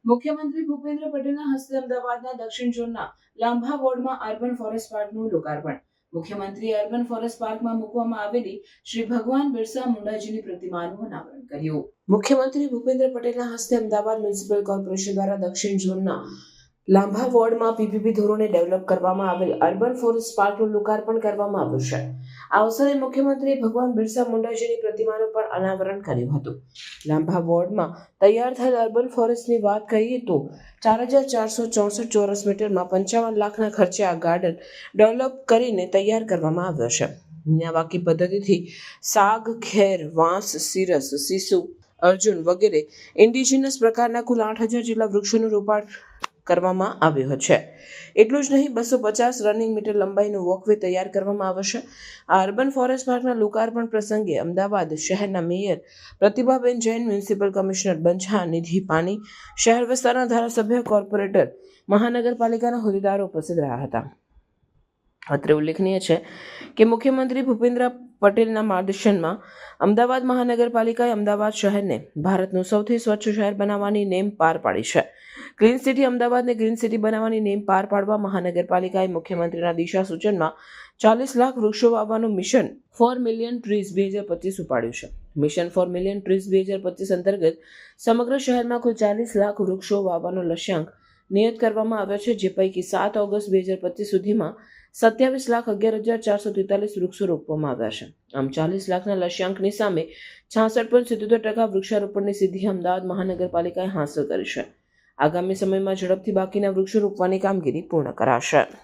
મુખ્યમંત્રી ભૂપેન્દ્ર પટેલના હસ્તે અમદાવાદના દક્ષિણ ઝોનના લાંભા વોર્ડમાં અર્બન ફોરેસ્ટ પાર્કનું લોકાર્પણ. મુખ્યમંત્રીએ અર્બન ફોરેસ્ટ પાર્કમાં મૂકવામાં આવેલી શ્રી ભગવાન બિરસા મુંડાજીની પ્રતિમાનું અનાવરણ કર્યું. મુખ્યમંત્રી ભૂપેન્દ્ર પટેલના હસ્તે અમદાવાદ મ્યુનિસિપલ કોર્પોરેશન દ્વારા દક્ષિણ ઝોનના લાંભા વોર્ડમાં પીપીપી ધોરણે ડેવલપ કરવામાં આવેલ અર્બન ફોરેસ્ટ પાર્કનું લોકાર્પણ કરવામાં આવ્યું છે. આ અવસરે મુખ્યમંત્રીએ ભગવાન બિરસા મુંડાજીની પ્રતિમાનું પણ અનાવરણ કર્યું હતું. લાંભા વોર્ડમાં તૈયાર થયેલ અર્બન ફોરેસ્ટની વાત કરીએ તો 4464 ચોરસ મીટરમાં 55 લાખના ખર્ચે આ ગાર્ડન ડેવલપ કરીને તૈયાર કરવામાં આવ્યો છે. મિયાવાકી પદ્ધતિથી સાગ, ખેર, વાંસ, સીરસ, સીસુ, અર્જુન વગેરે ઇન્ડિજિનસ પ્રકારના કુલ 8000 જેટલા વૃક્ષોનું રોપાણ કરવામાં આવ્યું છે. એટલું જ નહીં, 250 રનિંગ મીટર લંબાઈનું વોકવે તૈયાર કરવામાં આવશે. આ અર્બન ફોરેસ્ટ પાર્કના લોકાર્પણ પ્રસંગે અમદાવાદ શહેરના mayor Pratibhaben Jain, municipal commissioner Bancha Nidhi Pani, શહેર વિસ્તારના ધારાસભ્ય, કોર્પોરેટર, મહાનગરપાલિકાના હોદ્દેદારો ઉપસ્થિત રહ્યા હતા. અત્રે ઉલ્લેખનીય છે કે મુખ્યમંત્રી ભૂપેન્દ્ર પટેલના માર્ગદર્શનમાં અમદાવાદ મહાનગરપાલિકાએ અમદાવાદ શહેરને ભારતનું સૌથી સ્વચ્છ શહેર બનાવવાની નેમ પાર પાડી છે. ક્લીન સિટી અમદાવાદને ગ્રીન સિટી બનાવવાની નેમ પાર પાડવા મહાનગરપાલિકાએ મુખ્યમંત્રીના દિશા સૂચનમાં 40 લાખ વૃક્ષો વાવવાનું મિશન ફોર મિલિયન ટ્રીઝ 2025 ઉપાડ્યું છે. મિશન ફોર મિલિયન ટ્રીઝ 2025 અંતર્ગત સમગ્ર શહેરમાં કુલ 40 લાખ વૃક્ષો વાવવાનો લક્ષ્યાંક નિયત કરવામાં આવ્યો છે, જે પૈકી 7 ઓગસ્ટ 2025 સુધીમાં 27,11,443 વૃક્ષો રોપવામાં આવ્યા છે. આમ 40 લાખના લક્ષ્યાંકની સામે 66.77% વૃક્ષારોપણની સિદ્ધિ અમદાવાદ મહાનગરપાલિકાએ હાંસલ કરી છે. આગામી સમયમાં ઝડપથી બાકીના વૃક્ષો રોપવાની કામગીરી પૂર્ણ કરાશે.